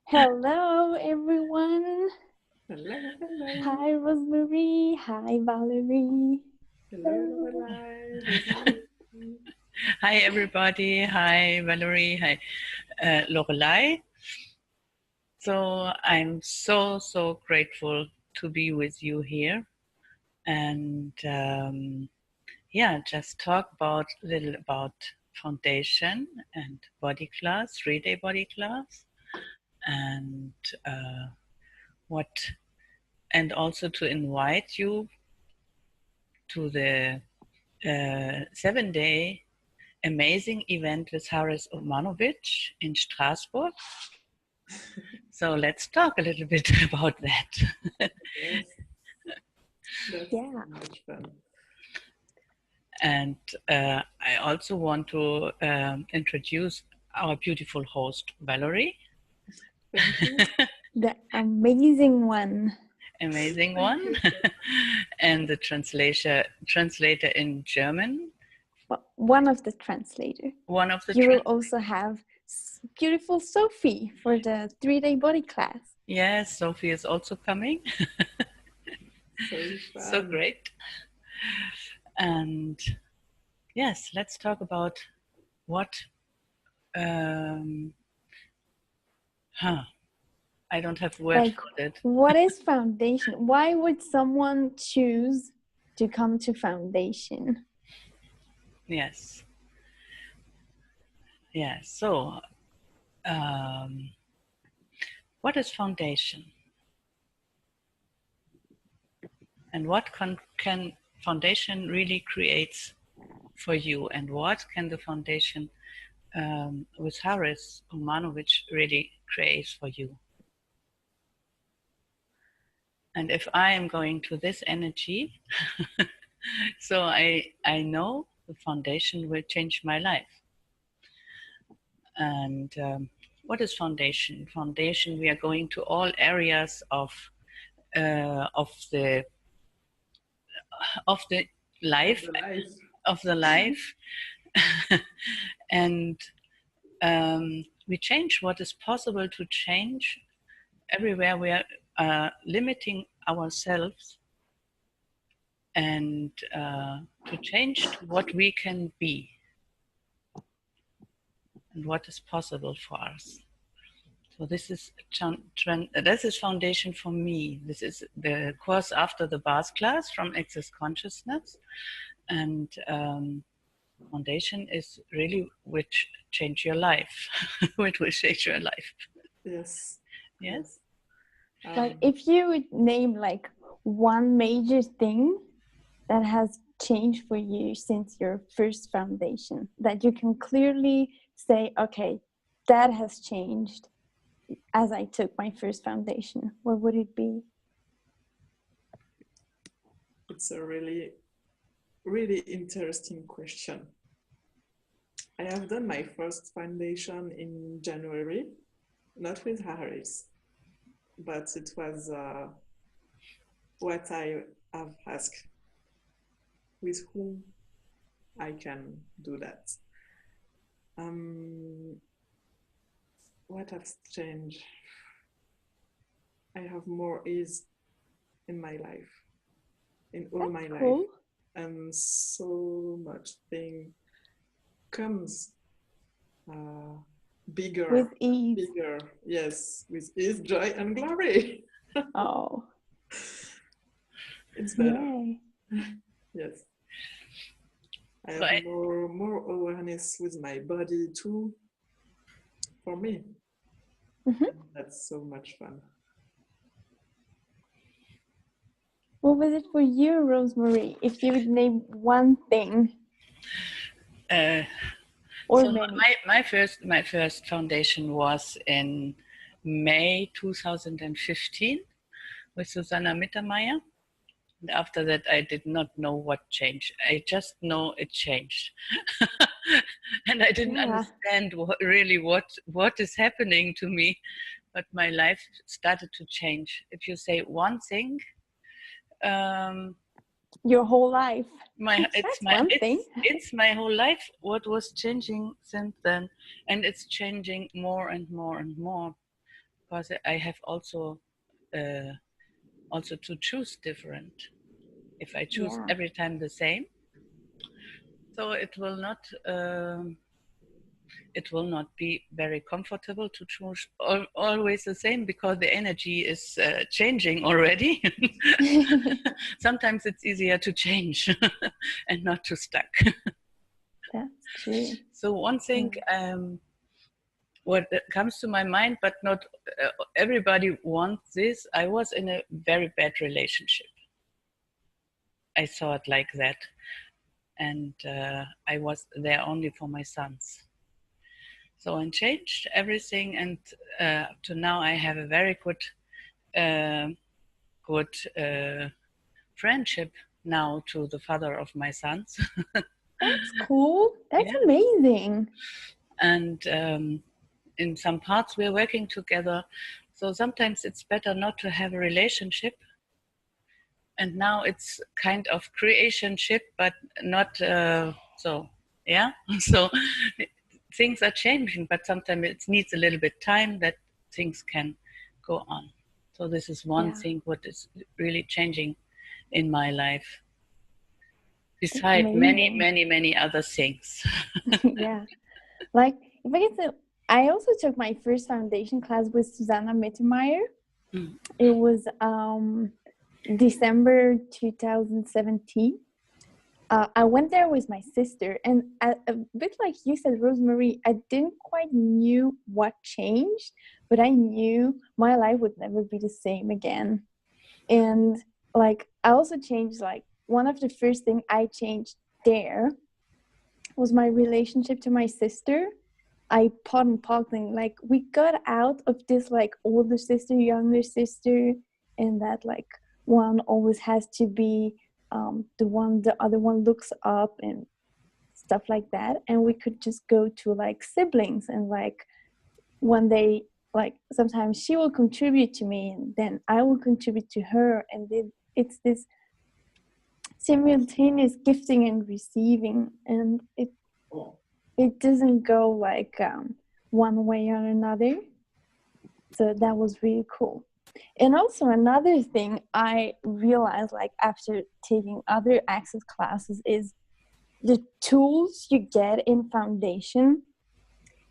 Hello, everyone. Hello, hello. Hi, Rosemary. Hi, Valerie. Hello, Lorelai. Hi, everybody. Hi, Valerie. Hi, Lorelai. So I'm so grateful to be with you here. And just talk a little about foundation and body class, 3-day body class. And and also to invite you to the 7-day amazing event with Haris Omanovic in Strasbourg. So let's talk a little bit about that. Yes. That's so much fun. And I also want to introduce our beautiful host, Valerie. Thank you. The amazing one. Amazing one. And the translator in German. Well, one of the translators. One of the You will also have beautiful Sophie for the 3-day body class. Yes, Sophie is also coming. So great. And yes, let's talk about what I don't have words for it. What is foundation? Why would someone choose to come to foundation? Yes. Yeah, so what is foundation? And what can foundation really create for you? And what can the foundation with Haris Omanovic really create for you? And if I am going to this energy, so I know the foundation will change my life. And what is foundation? Foundation, we are going to all areas of the life, and we change what is possible to change. Everywhere we are limiting ourselves, and to change to what we can be and what is possible for us. So this is foundation for me. This is the course after the Bars class from Access Consciousness, and foundation is really which change your life, which will change your life. Yes. Yes. But if you would name like one major thing that has changed for you since your first foundation, that you can clearly say, okay, that has changed as I took my first foundation, what would it be? It's a really, really interesting question. I have done my first foundation in January, not with Haris, but it was what I have asked, with whom I can do that. What has changed? I have more ease in my life, in all my life, and so much thing comes bigger, with ease. Bigger, yes, with ease, joy, and glory. Oh, it's better. Yay. Yes, I have more awareness with my body too. For me, that's so much fun. What was it for you, Rosemary? If you would name one thing, or so many. My first foundation was in May 2015 with Susanna Mittermeier. And after that, I did not know what changed. I just know it changed. And I didn't understand what is happening to me. But my life started to change. If you say one thing, Your whole life. It's my whole life what was changing since then, and it's changing more and more and more, because I have also to choose different. If I choose every time the same, so it will not be very comfortable to choose always the same, because the energy is changing already. Sometimes it's easier to change and not to stuck. That's true. So one thing what comes to my mind, but not everybody wants this. I was in a very bad relationship. I saw it like that. And I was there only for my sons. So I changed everything, and to now I have a very good friendship now to the father of my sons. That's cool. That's amazing. And in some parts we're working together. So sometimes it's better not to have a relationship. And now it's kind of creationship, but not so. Yeah. So things are changing, but sometimes it needs a little bit time that things can go on. So this is one thing what is really changing in my life, besides many other things. Yeah. Like, if I get to, I also took my first foundation class with Susanna Mittermeier. It was December 2017. I went there with my sister, and a bit like you said, Rosemary, I didn't quite knew what changed, but I knew my life would never be the same again. And like, I also changed, like, one of the first things I changed there was my relationship to my sister. I thing, like, we got out of this like older sister, younger sister, and that like one always has to be the other one looks up and stuff like that, and we could just go to like siblings, and like one day, like sometimes she will contribute to me and then I will contribute to her, and then it's this simultaneous gifting and receiving, and it doesn't go like one way or another. So that was really cool. And also another thing I realized, like after taking other access classes, is the tools you get in foundation.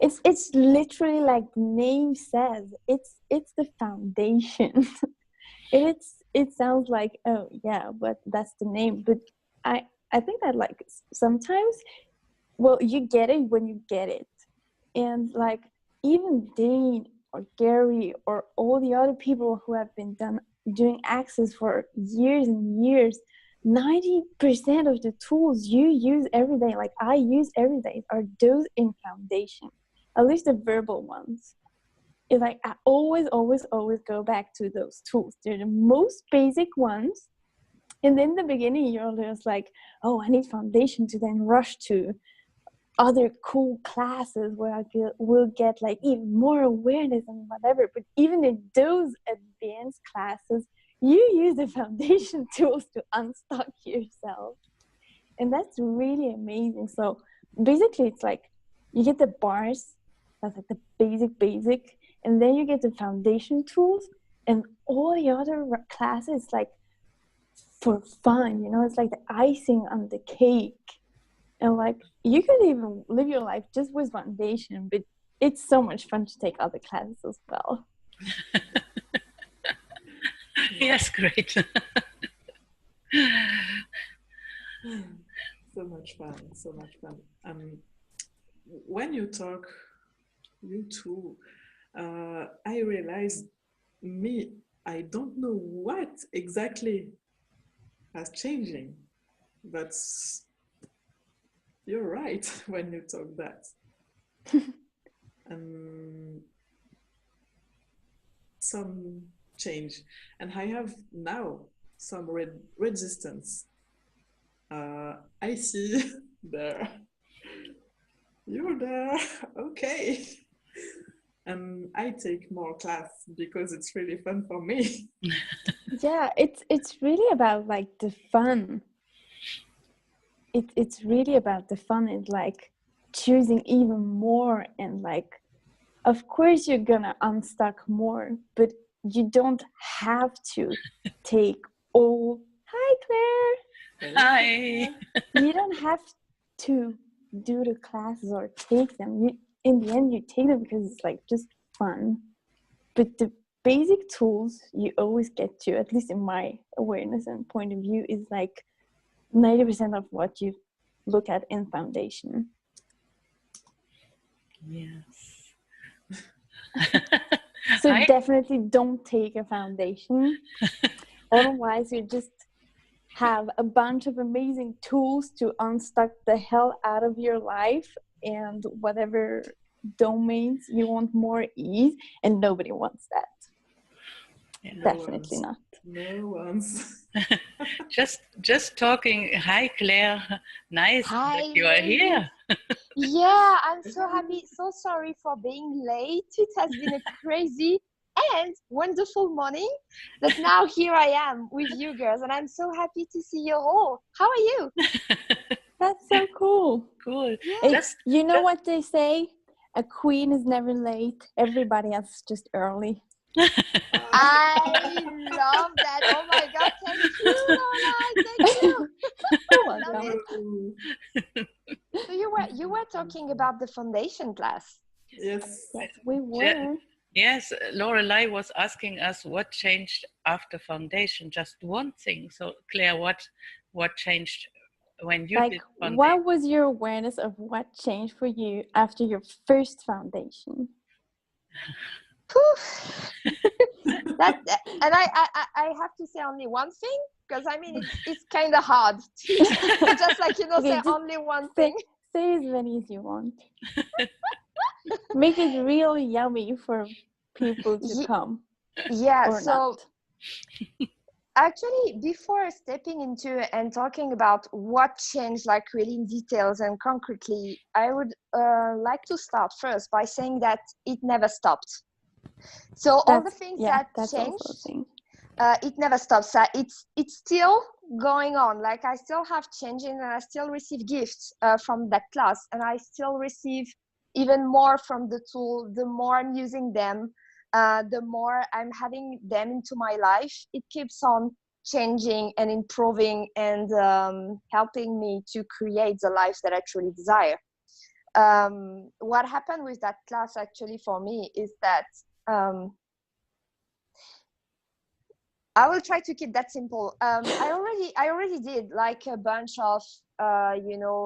It's literally like the name says, it's the foundation. It sounds like, oh yeah, but that's the name. But I think that like sometimes, well, you get it when you get it. And like even Dane or Gary or all the other people who have been doing access for years and years, 90% of the tools you use every day, like I use every day, are those in foundation, at least the verbal ones. It's like I always go back to those tools. They're the most basic ones. And in the beginning, you're just like, oh, I need foundation, to then rush to other cool classes where I will get like even more awareness and whatever. But even in those advanced classes, you use the foundation tools to unstuck yourself. And that's really amazing. So basically it's like you get the bars, that's like the basic, and then you get the foundation tools, and all the other classes like for fun, you know, it's like the icing on the cake. And like you could even live your life just with foundation, but it's so much fun to take other classes as well. Yes, great. So much fun. When you talk, you two, I realized I don't know what exactly has changing, but you're right when you talk that. Some change, and I have now some resistance. I see there. You're there, okay. And I take more class because it's really fun for me. Yeah, it's really about like the fun. it's really about the fun and like choosing even more, and like of course you're gonna unstuck more, but you don't have to take all. Hi Claire. Hi. You don't have to do the classes or take them. You, in the end, you take them because it's like just fun. But the basic tools you always get to, at least in my awareness and point of view, is like 90% of what you look at in foundation. Yes. So Hi. definitely don't take a foundation. Otherwise, you just have a bunch of amazing tools to unstuck the hell out of your life and whatever domains you want more ease, and nobody wants that. Yeah. Definitely not. No one's. Just talking. Hi, Claire. Nice Hi, that you are ladies. here. Yeah, I'm so happy. So sorry for being late. It has been a crazy and wonderful morning. But now here I am with you girls, and I'm so happy to see you all. How are you? That's so cool. Cool. Hey, you know what they say? A queen is never late. Everybody else is just early. I love that. Oh my God, thank you, Lola. Thank you. Love it. So you were talking about the foundation class. Yes. Yes, we were. Yes, Lorelei was asking us what changed after foundation. Just one thing. So Claire, what changed when you Like, did foundation? what was your awareness of what changed for you after your first foundation? That, and I have to say only one thing, because I mean it's kind of hard to just like Okay, say only one thing. Say as many as you want. Make it really yummy for people to come. Yeah, or so not. Actually, before stepping into and talking about what changed, like really in details and concretely, I would like to start first by saying that it never stopped. So all the things that changed, it never stops. It's still going on. Like I still have changing, and I still receive gifts from that class, and I still receive even more from the tool. The more I'm using them, the more I'm having them into my life. It keeps on changing and improving and helping me to create the life that I truly desire. What happened with that class actually for me is that I will try to keep that simple. I already did like a bunch of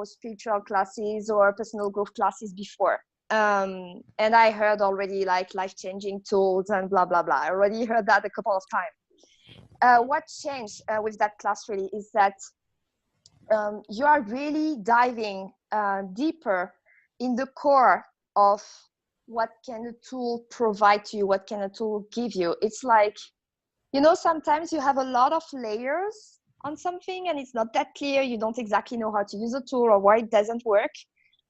spiritual classes or personal growth classes before. And I heard already like life-changing tools and blah blah blah. I already heard that a couple of times. What changed with that class really is that you are really diving deeper in the core of what can a tool provide to you, what can a tool give you. It's like, sometimes you have a lot of layers on something and it's not that clear. You don't exactly know how to use a tool or why it doesn't work.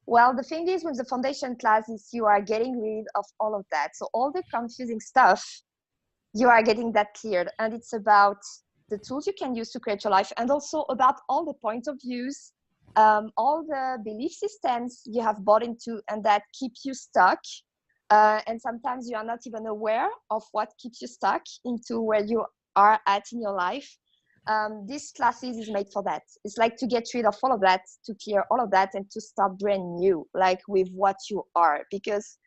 Well, the thing is with the foundation class is you are getting rid of all of that. So all the confusing stuff, you are getting that cleared. And it's about the tools you can use to create your life, and also about all the points of views, all the belief systems you have bought into and that keep you stuck. And sometimes you are not even aware of what keeps you stuck into where you are at in your life. This classes is made for that. It's like to get rid of all of that, to clear all of that, and to start brand new, like with what you are. Because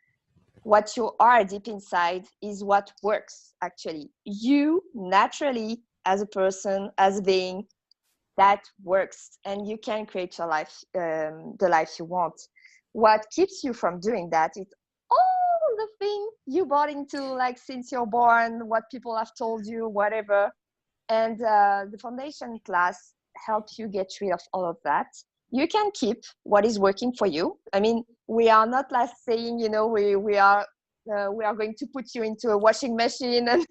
what you are deep inside is what works, actually. You naturally, as a person, as a being, that works. And you can create your life, the life you want. What keeps you from doing that is all the thing you bought into, like since you're born, what people have told you, whatever. And the foundation class helps you get rid of all of that. You can keep what is working for you. I mean, we are not like saying, we are going to put you into a washing machine and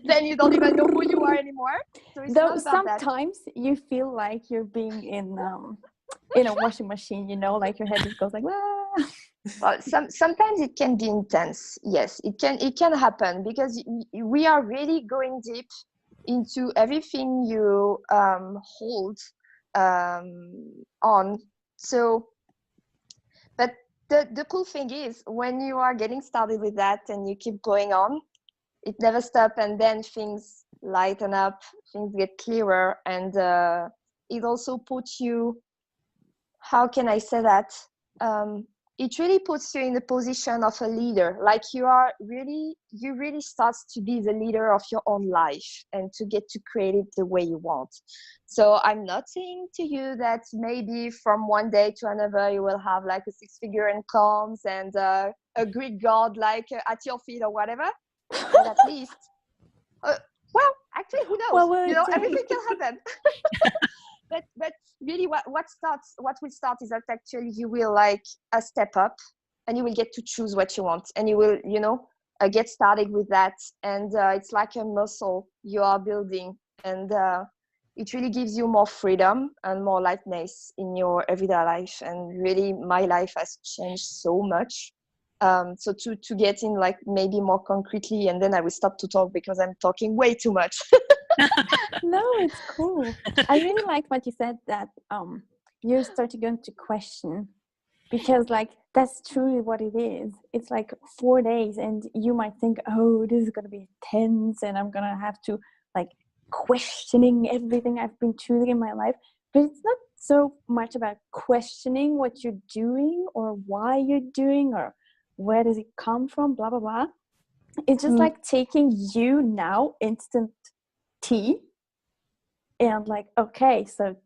then you don't even know who you are anymore. So it's Though not about sometimes that. you feel like you're being in a washing machine, like your head just goes like, ah. Well, sometimes it can be intense. Yes, it can happen because we are really going deep into everything you hold on. So, but the cool thing is when you are getting started with that and you keep going on, it never stops, and then things lighten up, things get clearer, and it also puts you, how can I say that? It really puts you in the position of a leader. Like you really start to be the leader of your own life and to get to create it the way you want. So I'm not saying to you that maybe from one day to another you will have like a 6-figure incomes and a Greek god like at your feet or whatever. But at least, well, actually, who knows? What will You it know, take? everything can happen. but really, what will start is that actually you will like a step up, and you will get to choose what you want, and you will, get started with that, and it's like a muscle you are building, and it really gives you more freedom and more lightness in your everyday life. And really, my life has changed so much. So to get in like maybe more concretely, and then I will stop to talk because I'm talking way too much. No, it's cool. I really like what you said, that you're starting going to question, because like that's truly what it is. It's like 4 days and you might think, oh, this is going to be tense and I'm going to have to like questioning everything I've been choosing in my life. But it's not so much about questioning what you're doing or why you're doing or where does it come from, blah, blah, blah. It's just like taking you now, instant tea, and like, okay, so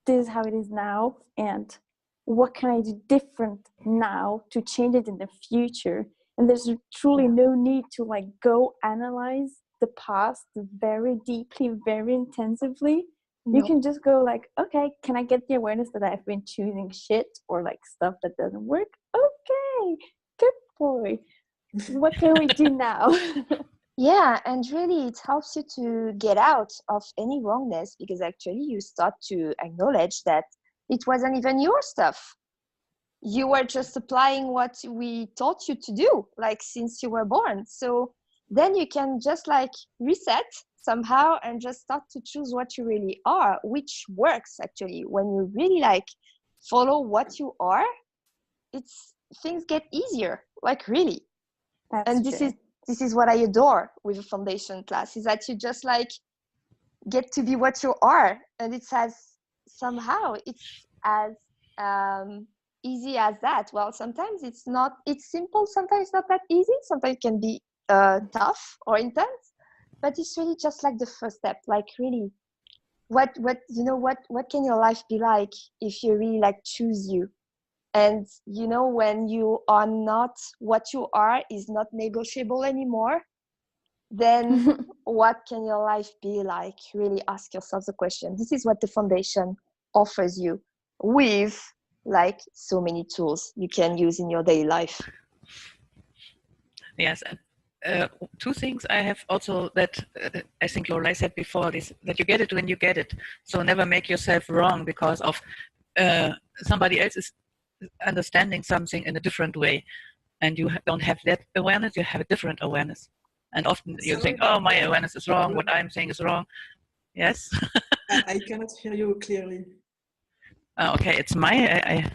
this is how it is now, and what can I do different now to change it in the future? And there's truly no need to like go analyze the past very deeply, very intensively. You can just go like, okay, can I get the awareness that I've been choosing shit or like stuff that doesn't work? Okay, good boy. What can we do now? Yeah, and really it helps you to get out of any wrongness, because actually you start to acknowledge that it wasn't even your stuff. You were just applying what we taught you to do, like since you were born. So then you can just like reset somehow and just start to choose what you really are, which works actually. When you really like follow what you are, things get easier, like really. That's and true. this is what I adore with a foundation class, is that you just like get to be what you are, and it's as easy as that. Well, sometimes it's not, it's simple, sometimes not that easy, sometimes it can be tough or intense, but it's really just like the first step. Like really, what can your life be like if you really like choose you? And when you are not, what you are is not negotiable anymore, then what can your life be like? Really ask yourself the question. This is what the foundation offers you, with like so many tools you can use in your daily life. Yes. Two things I have also that I think Lola said before, is that you get it when you get it. So never make yourself wrong because of somebody else is understanding something in a different way, and you don't have that awareness, you have a different awareness. And often you think, oh, my awareness is wrong, what I'm saying is wrong. Yes? I cannot hear you clearly. Okay, it's my...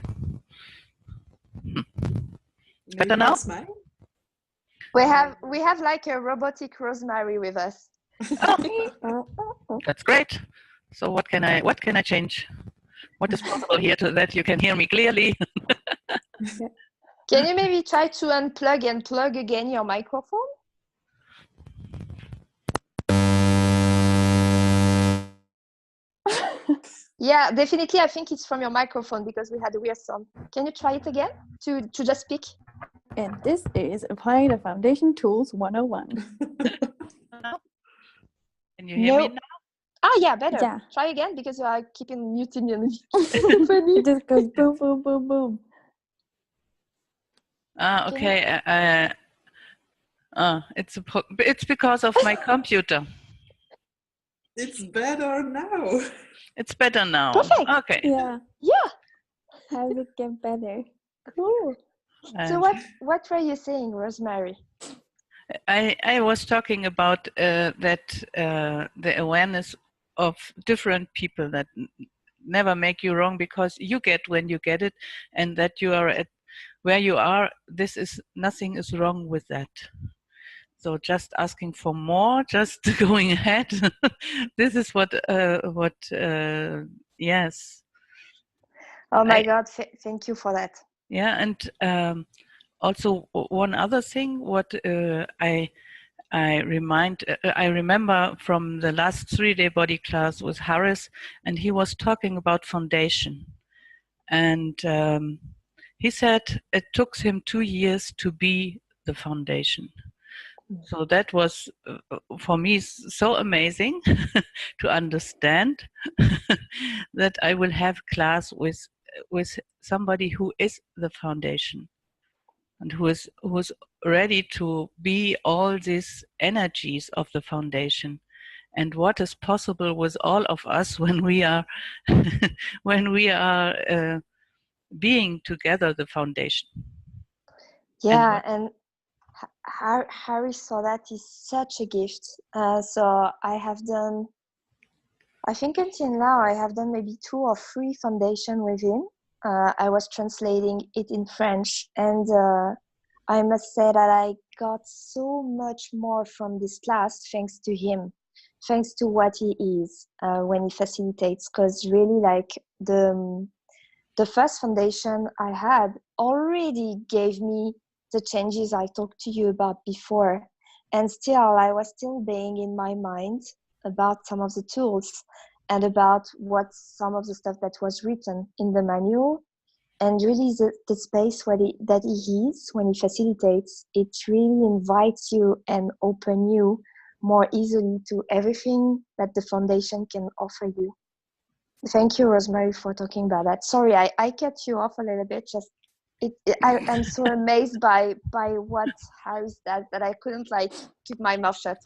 Better Maybe now? it's mine? We have like a robotic Rosemary with us. Oh, that's great. So what can I change? What is possible here so that you can hear me clearly? Can you maybe try to unplug and plug again your microphone? Yeah, definitely. I think it's from your microphone because we had a weird sound. Can you try it again to just speak? And this is Applying the Foundation Tools 101. Can you hear me now? Ah, yeah, better. Yeah. Try again because you are keeping muting your It just goes boom, boom, boom, boom. Okay. It's because of my computer. It's better now. It's better now. Perfect. Okay. Yeah. Yeah. How does it get better? Cool. So what were you saying, Rosemary? I was talking about that the awareness of different people, that never make you wrong, because you get when you get it, and that you are at where you are. Nothing is wrong with that. So just asking for more, just going ahead. This is what yes. Oh my God, thank you for that. Yeah, and also one other thing, what I remember from the last 3-day body class with Haris, and he was talking about foundation, and he said it took him 2 years to be the foundation. So that was for me so amazing to understand that I will have class with somebody who is the foundation, and who is ready to be all these energies of the foundation, and what is possible with all of us when we are when we are being together the foundation. Yeah, and Harry saw that is such a gift. So I have done, I think until now, I have done maybe 2 or 3 foundation with him. I was translating it in French, and I must say that I got so much more from this class thanks to him, thanks to what he is when he facilitates. Because really, like the first foundation I had already gave me the changes I talked to you about before, and still I was still being in my mind about some of the tools and about what some of the stuff that was written in the manual. And really the space that he is when he facilitates, it really invites you and open you more easily to everything that the foundation can offer you. Thank you, Rosemary, for talking about that. Sorry, I cut you off a little bit. Just I'm so amazed by what Haris does that I couldn't like keep my mouth shut.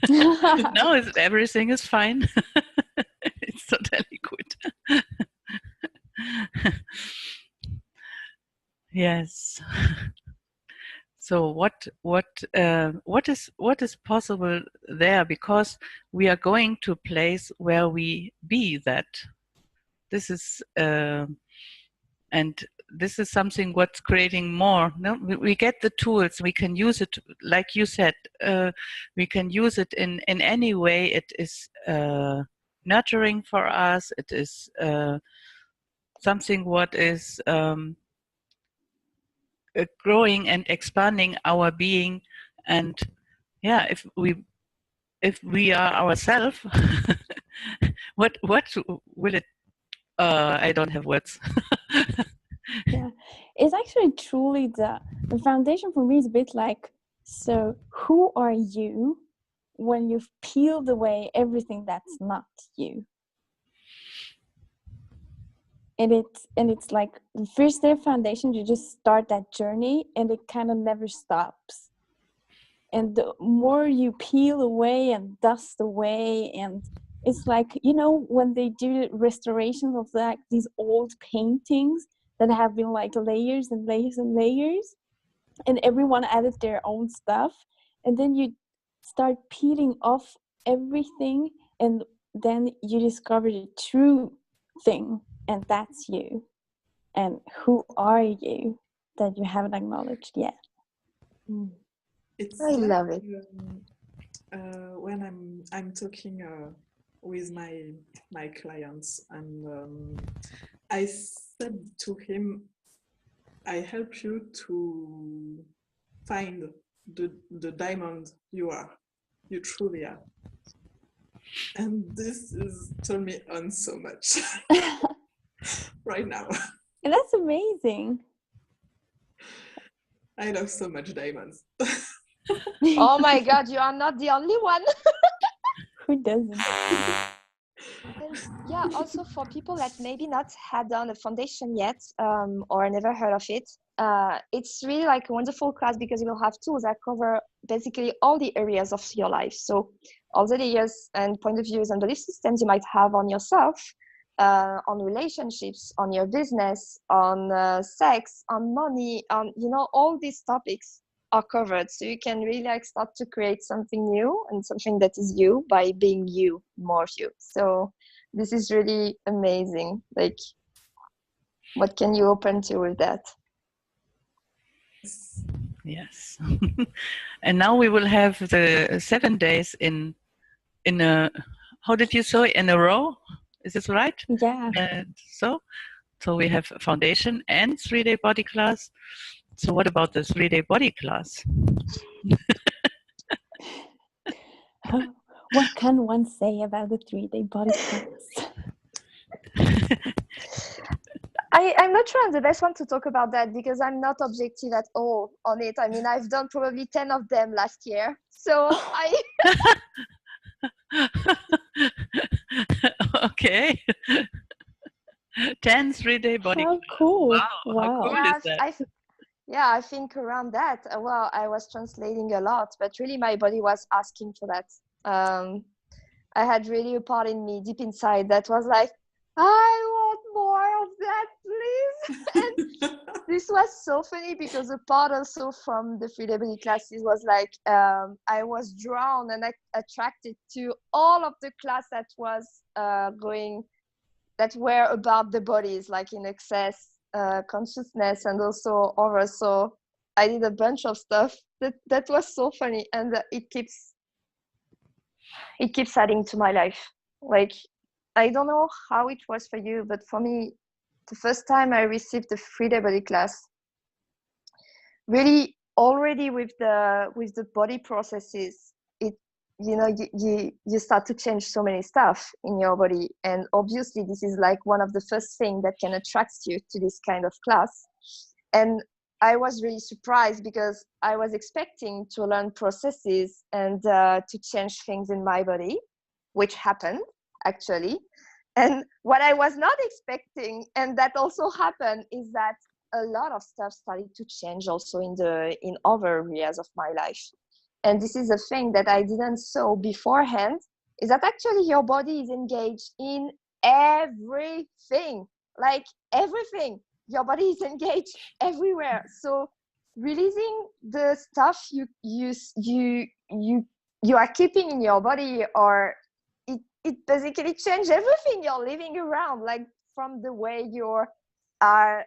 No, everything is fine. It's totally good. Yes. So what is possible there, because we are going to a place where we be that. This is and this is something what's creating more. No, we get the tools. We can use it, like you said. We can use it in any way. It is nurturing for us. It is something what is growing and expanding our being. And yeah, if we are ourselves, what will it? I don't have words. Yeah, it's actually truly the foundation for me is a bit like, so who are you when you've peeled away everything that's not you? And it's like the first day of foundation, you just start that journey, and it kind of never stops. And the more you peel away and dust away, and it's like, you know, when they do restorations of like these old paintings that have been like layers and layers and layers, and everyone added their own stuff, and then you start peeling off everything, and then you discover the true thing, and that's you. And who are you that you haven't acknowledged yet? It's I love it. When I'm talking with my clients, and I said to him, I help you to find the diamond you truly are. And this is turned me on so much right now. And that's amazing. I love so much diamonds. Oh my God, you are not the only one. Who doesn't? And yeah, also for people that maybe not had done a foundation yet, or never heard of it, it's really like a wonderful class because you will have tools that cover basically all the areas of your life. So all the layers and point of views and belief systems you might have on yourself, on relationships, on your business, on sex, on money, on, you know, all these topics are covered. So you can really like start to create something new and something that is you by being you, more of you. So this is really amazing. Like, what can you open to with that? Yes. And now we will have the 7 days in a, how did you say, in a row? Is this right? Yeah. So we have foundation and 3-day body class. So what about the 3-day body class? What can one say about the 3-day body class? I'm not sure I'm the best one to talk about that because I'm not objective at all on it. I mean, I've done probably 10 of them last year. So Okay. 10 3-day body How class. cool. Wow. How cool yeah, is that? I think around that, well, I was translating a lot, but really my body was asking for that. I had really a part in me deep inside that was like, I want more of that, please. And this was so funny because a part also from the 3-day body classes was like, I was drawn and attracted to all of the class that was that were about the bodies, like in excess, consciousness, and also over. So I did a bunch of stuff that was so funny, and it keeps adding to my life. Like, I don't know how it was for you, but for me, the first time I received the 3-day body class, really already with the body processes, it, you start to change so many stuff in your body, and obviously this is like one of the first things that can attract you to this kind of class. And I was really surprised because I was expecting to learn processes and to change things in my body, which happened actually. And what I was not expecting, and that also happened, is that a lot of stuff started to change also in other areas of my life. And this is a thing that I didn't saw beforehand, is that actually your body is engaged in everything, like everything. Your body is engaged everywhere. So releasing the stuff you are keeping in your body, or it basically changes everything you're living around, like from the way you are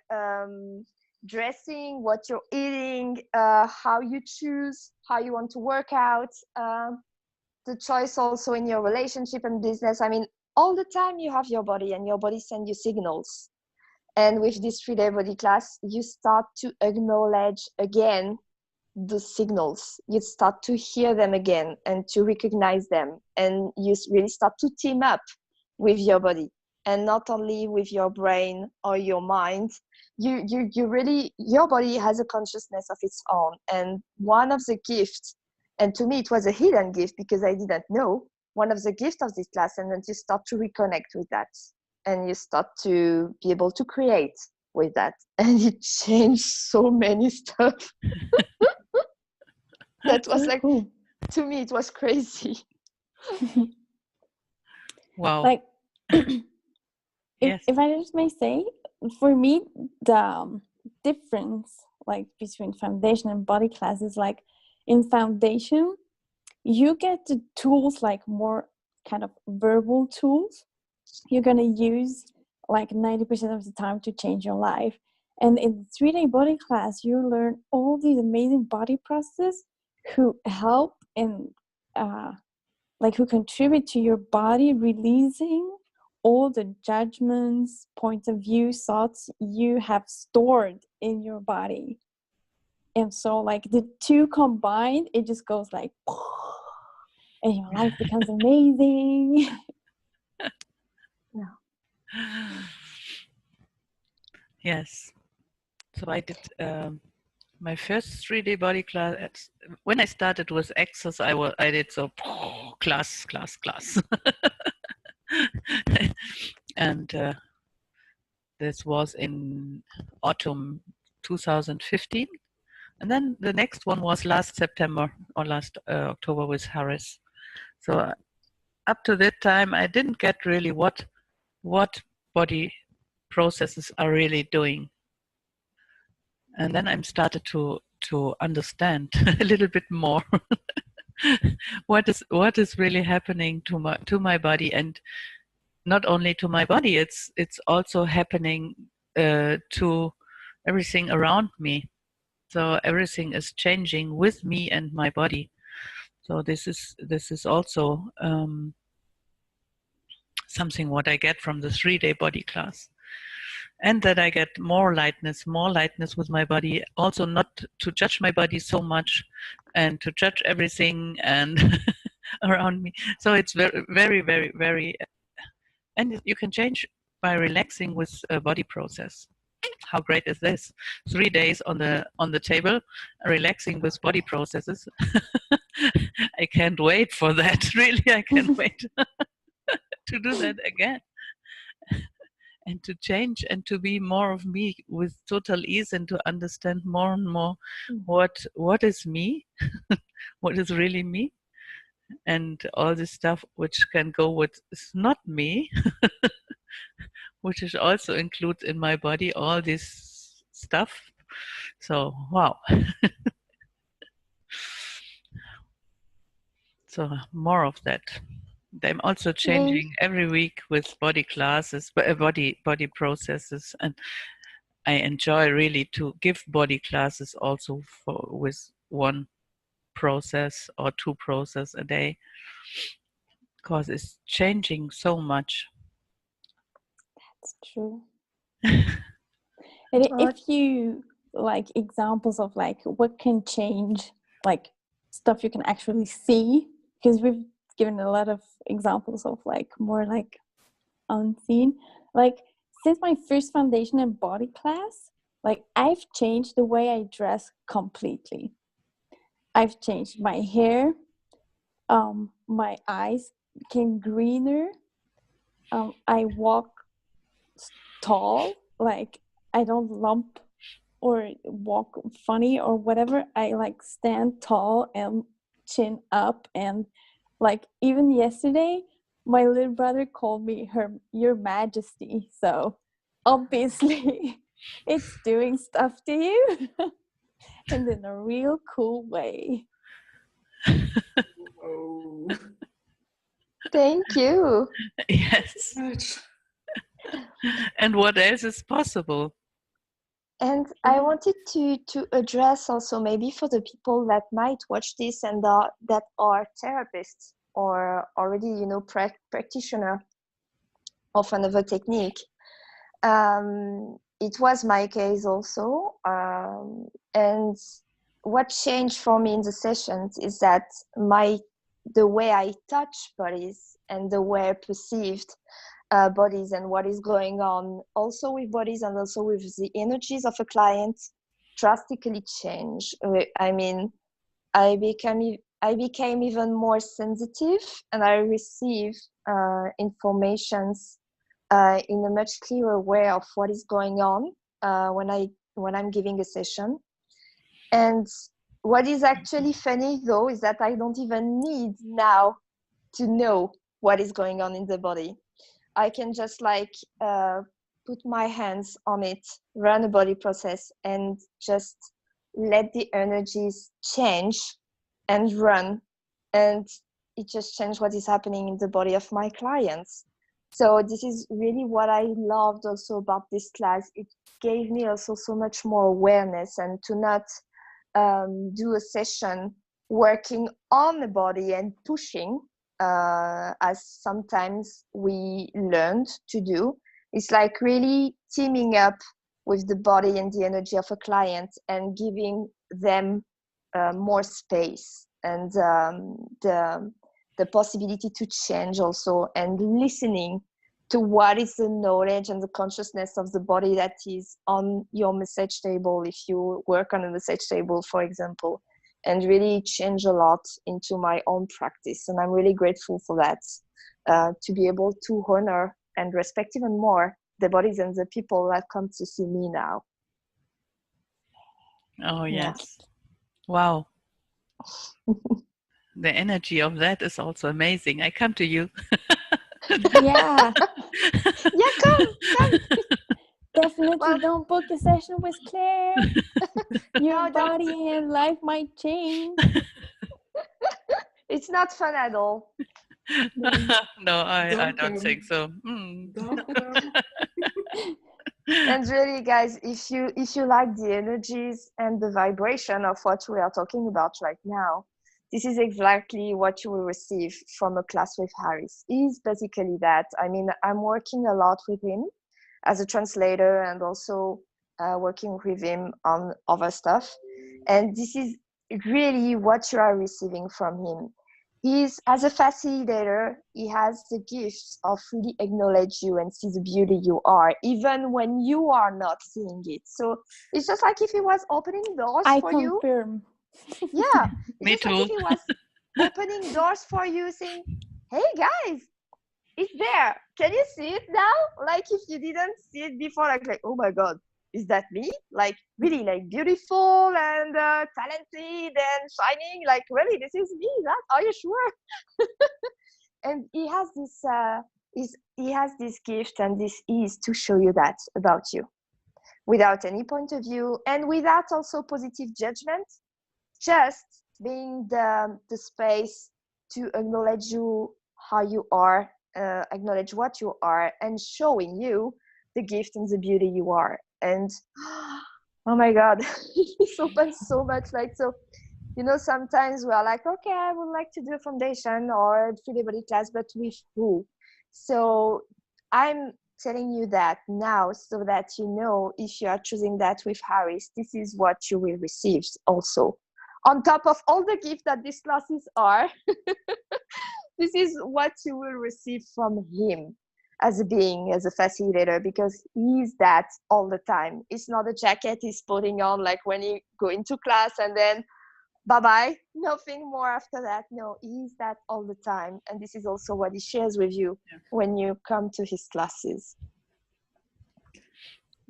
dressing, what you're eating, how you choose, how you want to work out, the choice also in your relationship and business. I mean, all the time you have your body, and your body sends you signals. And with this 3-day body class, you start to acknowledge again the signals. You start to hear them again and to recognize them. And you really start to team up with your body, and not only with your brain or your mind. You really, your body has a consciousness of its own. And one of the gifts, and to me it was a hidden gift because I didn't know, one of the gifts of this class, and then you start to reconnect with that, and you start to be able to create with that, and it changed so many stuff. That was like, cool. To me it was crazy. Wow. Like, yes. if I just may say, for me, the difference like between foundation and body class is like, in foundation, you get the tools, like more kind of verbal tools you're going to use like 90% of the time to change your life. And in the 3-day body class, you learn all these amazing body processes who help and like who contribute to your body releasing all the judgments, points of view, thoughts you have stored in your body. And so like the two combined, it just goes like, and your life becomes amazing. Yeah. Yes. So I did my first 3-day body class. When I started with access, I did so class. And this was in autumn 2015. And then the next one was last September or last October with Haris. So up to that time, I didn't get really what body processes are really doing. And then I started to understand a little bit more what is really happening to my body. And not only to my body, it's also happening to everything around me. So everything is changing with me and my body. So this is also something what I get from the 3-day body class. And that I get more lightness with my body. Also not to judge my body so much and to judge everything and around me. So it's very, very, very, very, and you can change by relaxing with a body process. How great is this? 3 days on the table, relaxing with body processes. I can't wait for that. Really, I can't wait to do that again. And to change and to be more of me with total ease and to understand more and more what is me, what is really me, and all this stuff which can go with is not me, which is also included in my body, all this stuff. So wow. So more of that. I'm also changing every week with body classes, body processes, and I enjoy really to give body classes also with one process or 2 process a day, because it's changing so much. That's true. And if you like examples of like what can change, like stuff you can actually see, because we've given a lot of examples of like more like unseen, like since my first foundation and body class, like I've changed the way I dress completely. I've changed my hair, my eyes became greener, I walk tall, like I don't lump or walk funny or whatever. I like stand tall and chin up, and like even yesterday my little brother called me your majesty, so obviously it's doing stuff to you and in a real cool way. Oh. Thank you. Yes. Right. And what else is possible? And I wanted to address also maybe for the people that might watch this and that are therapists or already, you know, practitioner of another technique. It was my case also. And what changed for me in the sessions is that the way I touch bodies and the way I perceived bodies and what is going on also with bodies and also with the energies of a client drastically changed. I mean, I became even more sensitive, and I receive informations in a much clearer way of what is going on when I'm giving a session. And what is actually funny though is that I don't even need now to know what is going on in the body. I can just like put my hands on it, run a body process, and just let the energies change and run. And it just changed what is happening in the body of my clients. So this is really what I loved also about this class. It gave me also so much more awareness, and to not do a session working on the body and pushing, as sometimes we learned to do. It's like really teaming up with the body and the energy of a client and giving them more space and the possibility to change also, and listening to what is the knowledge and the consciousness of the body that is on your massage table, if you work on a massage table, for example, and really change a lot into my own practice. And I'm really grateful for that, to be able to honor and respect even more the bodies and the people that come to see me now. Oh, yes. Yeah. Wow. The energy of that is also amazing. I come to you. Yeah. Yeah, come. Definitely don't book a session with Claire. Your body and life might change. It's not fun at all. No, I Don't don't come. think so. Mm. Don't come. And really, guys, if you like the energies and the vibration of what we are talking about right now, this is exactly what you will receive from a class with Haris. He's basically that. I mean, I'm working a lot with him as a translator and also working with him on other stuff. And this is really what you are receiving from him. He's, as a facilitator, he has the gift of really acknowledge you and see the beauty you are, even when you are not seeing it. So it's just like if he was opening doors I for you. confirm. Yeah, it's Me just like too. if he was opening doors for you, saying, "Hey guys, it's there. Can you see it now?" Like if you didn't see it before, like oh my god, is that me? Like really, like beautiful and talented and shining. Like really, this is me. That are you sure? And he has this he has this gift and this ease to show you that about you, without any point of view and without also positive judgment. Just being the space to acknowledge you how you are, acknowledge what you are, and showing you the gift and the beauty you are. And oh my god, it's open so much. Like, so you know, sometimes we are like, okay, I would like to do a foundation or a free body class, but with who? So I'm telling you that now so that you know, if you are choosing that with Haris, this is what you will receive also. On top of all the gifts that these classes are, this is what you will receive from him as a being, as a facilitator, because he's that all the time. It's not a jacket he's putting on like when you go into class and then bye-bye, nothing more after that. No, he's that all the time. And this is also what he shares with you when you come to his classes.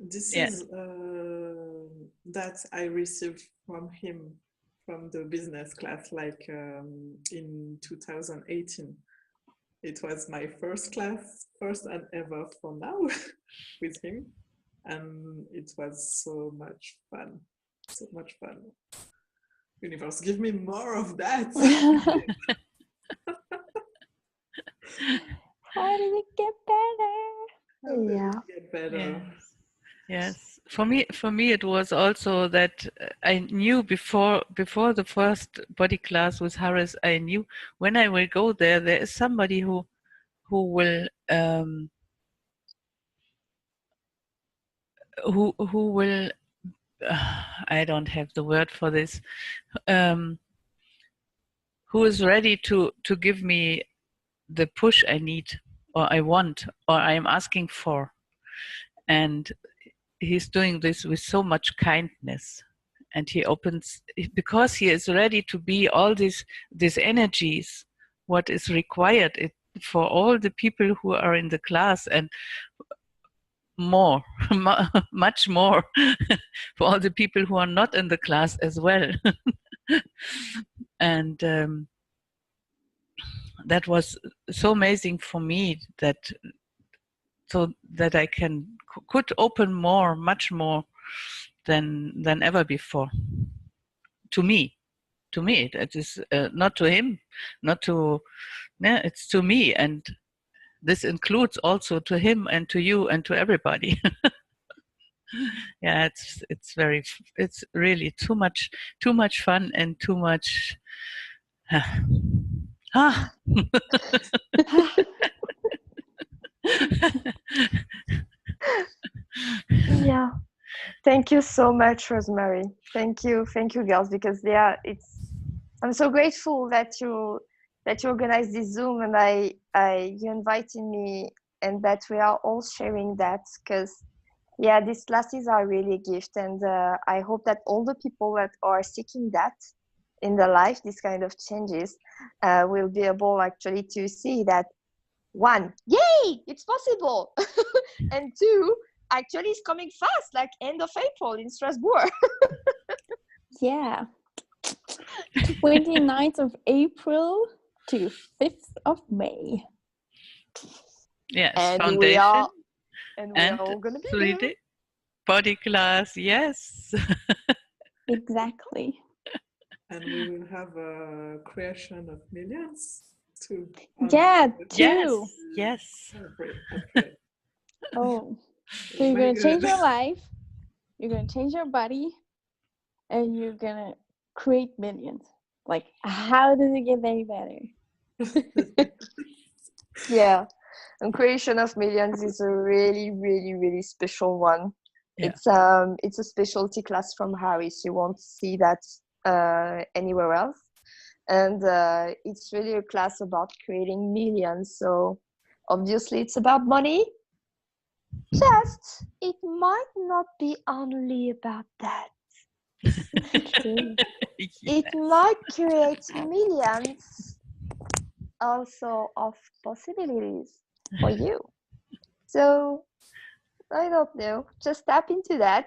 This is that I received from him from the business class, like in 2018. It was my first class, first and ever for now with him. And it was so much fun, so much fun. Universe, give me more of that. How did it get better? How did Yeah. it get better? Yes. For me, it was also that I knew before the first body class with Haris. I knew when I will go there is somebody who will who will I don't have the word for this. Who is ready to give me the push I need or I want or I am asking for, and he's doing this with so much kindness, and he opens because he is ready to be all these energies what is required for all the people who are in the class and more much more for all the people who are not in the class as well. And that was so amazing for me that I could open more, much more than ever before. To me, it is not to him, not to. Yeah, it's to me, and this includes also to him and to you and to everybody. Yeah, it's really too much fun and too much. Yeah. Thank you so much, Rosemary. Thank you, girls, because I'm so grateful that you organized this Zoom and you invited me, and that we are all sharing that, because these classes are really a gift, and I hope that all the people that are seeking that in their life, this kind of changes, will be able actually to see that, one, yay, it's possible, and two, actually it's coming fast, like end of April in Strasbourg. Yeah. 29th of April to 5th of May. Yes, and foundation. we are and all gonna be 3D there. body class, yes. Exactly. And we will have a creation of millions. Two. Yeah, Yes, two. yes. Oh, great. Okay. Oh, so you're Very gonna change good. your life, you're gonna change your body, and you're gonna create millions. Like, how does it get any better? Yeah, and creation of millions is a really, really, really special one. Yeah. It's a specialty class from Haris. You won't see that anywhere else. And it's really a class about creating millions. So obviously it's about money. Just it might not be only about that. It might create millions also of possibilities for you. So I don't know, just tap into that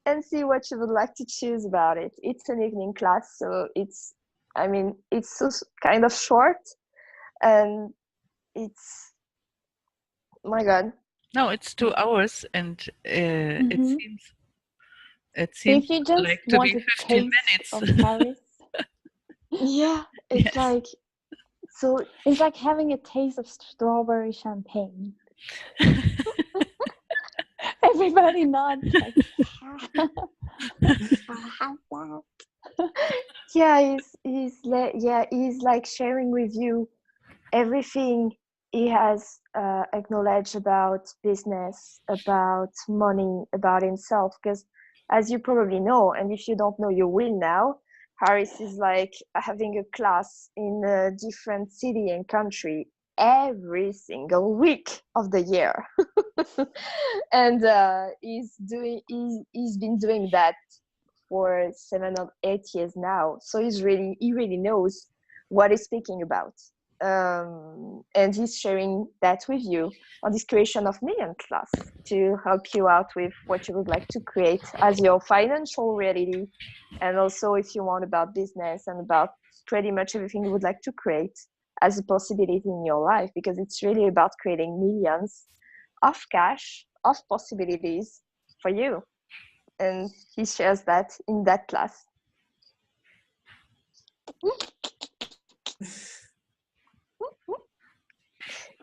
and see what you would like to choose about it. It's an evening class, so it's so kind of short, and it's, my God. No, it's 2 hours, and it Mhm. So seems if you just like to want be a 15 taste of minutes. Paris, Yeah, it's Yes. like, so it's like having a taste of strawberry champagne. Everybody nods like, yeah, he's like sharing with you everything he has acknowledged about business, about money, about himself. Because as you probably know, and if you don't know, you will now, Haris is like having a class in a different city and country every single week of the year. And he's been doing that for 7 or 8 years now. So he really knows what he's speaking about. And he's sharing that with you on this creation of million class to help you out with what you would like to create as your financial reality, and also if you want about business and about pretty much everything you would like to create as a possibility in your life, because it's really about creating millions of cash, of possibilities for you. And he shares that in that class.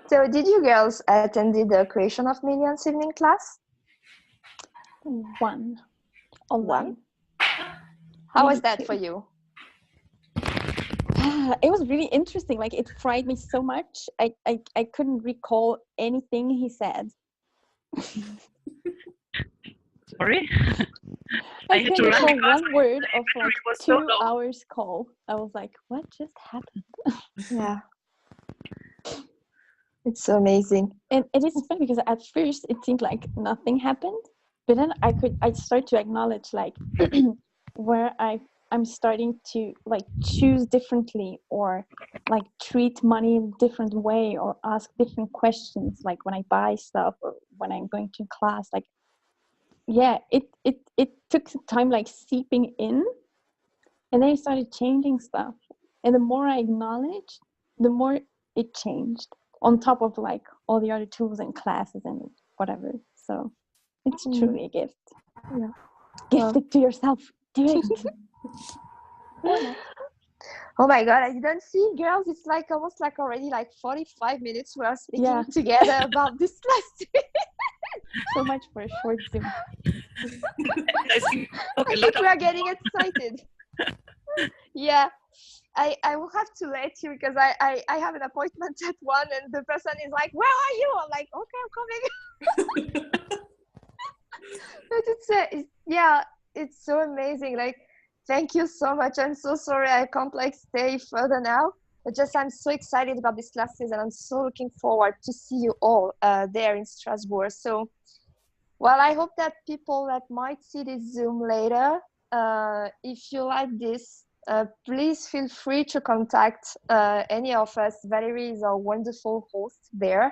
So did you girls attended the Creation of Millions evening class? one online. How was Maybe that two. for you? It was really interesting. Like, it fried me so much. I couldn't recall anything he said. Sorry. I had to couldn't run recall because one word of battery like was so 2 low. hours call. I was like, what just happened? Yeah. It's so amazing. And it is funny because at first it seemed like nothing happened, but then I start to acknowledge like where I'm starting to like choose differently, or like treat money in a different way, or ask different questions, like when I buy stuff or when I'm going to class. Like, yeah, it took some time like seeping in, and then I started changing stuff. And the more I acknowledged, the more it changed, on top of like all the other tools and classes and whatever. So it's truly a gift. Yeah. Gift it to yourself. Do it. Oh my God, I didn't see, girls. It's like almost like already like 45 minutes we are speaking Yeah. together about this class. So much for a short Zoom. I think I think we are getting excited. Yeah, I will have to let you because I have an appointment at 1, and the person is like, where are you? I'm like, okay, I'm coming. But it's so amazing. Like, thank you so much. I'm so sorry I can't like stay further now. But just I'm so excited about these classes, and I'm so looking forward to see you all there in Strasbourg. So, well, I hope that people that might see this Zoom later, if you like this, please feel free to contact any of us. Valerie is our wonderful host there.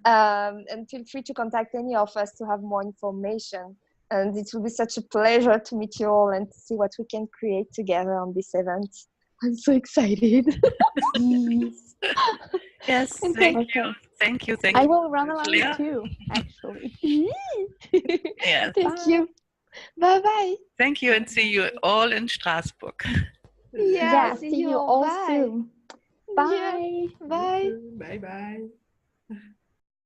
And feel free to contact any of us to have more information. And it will be such a pleasure to meet you all and to see what we can create together on this event. I'm so excited. Yes, thank you. Thank you. I will run along Leah. too, actually. Yes. Thank you. Bye-bye. Thank you, and see you all in Strasbourg. Yeah, see you all all bye. soon. Bye. Bye. Bye bye.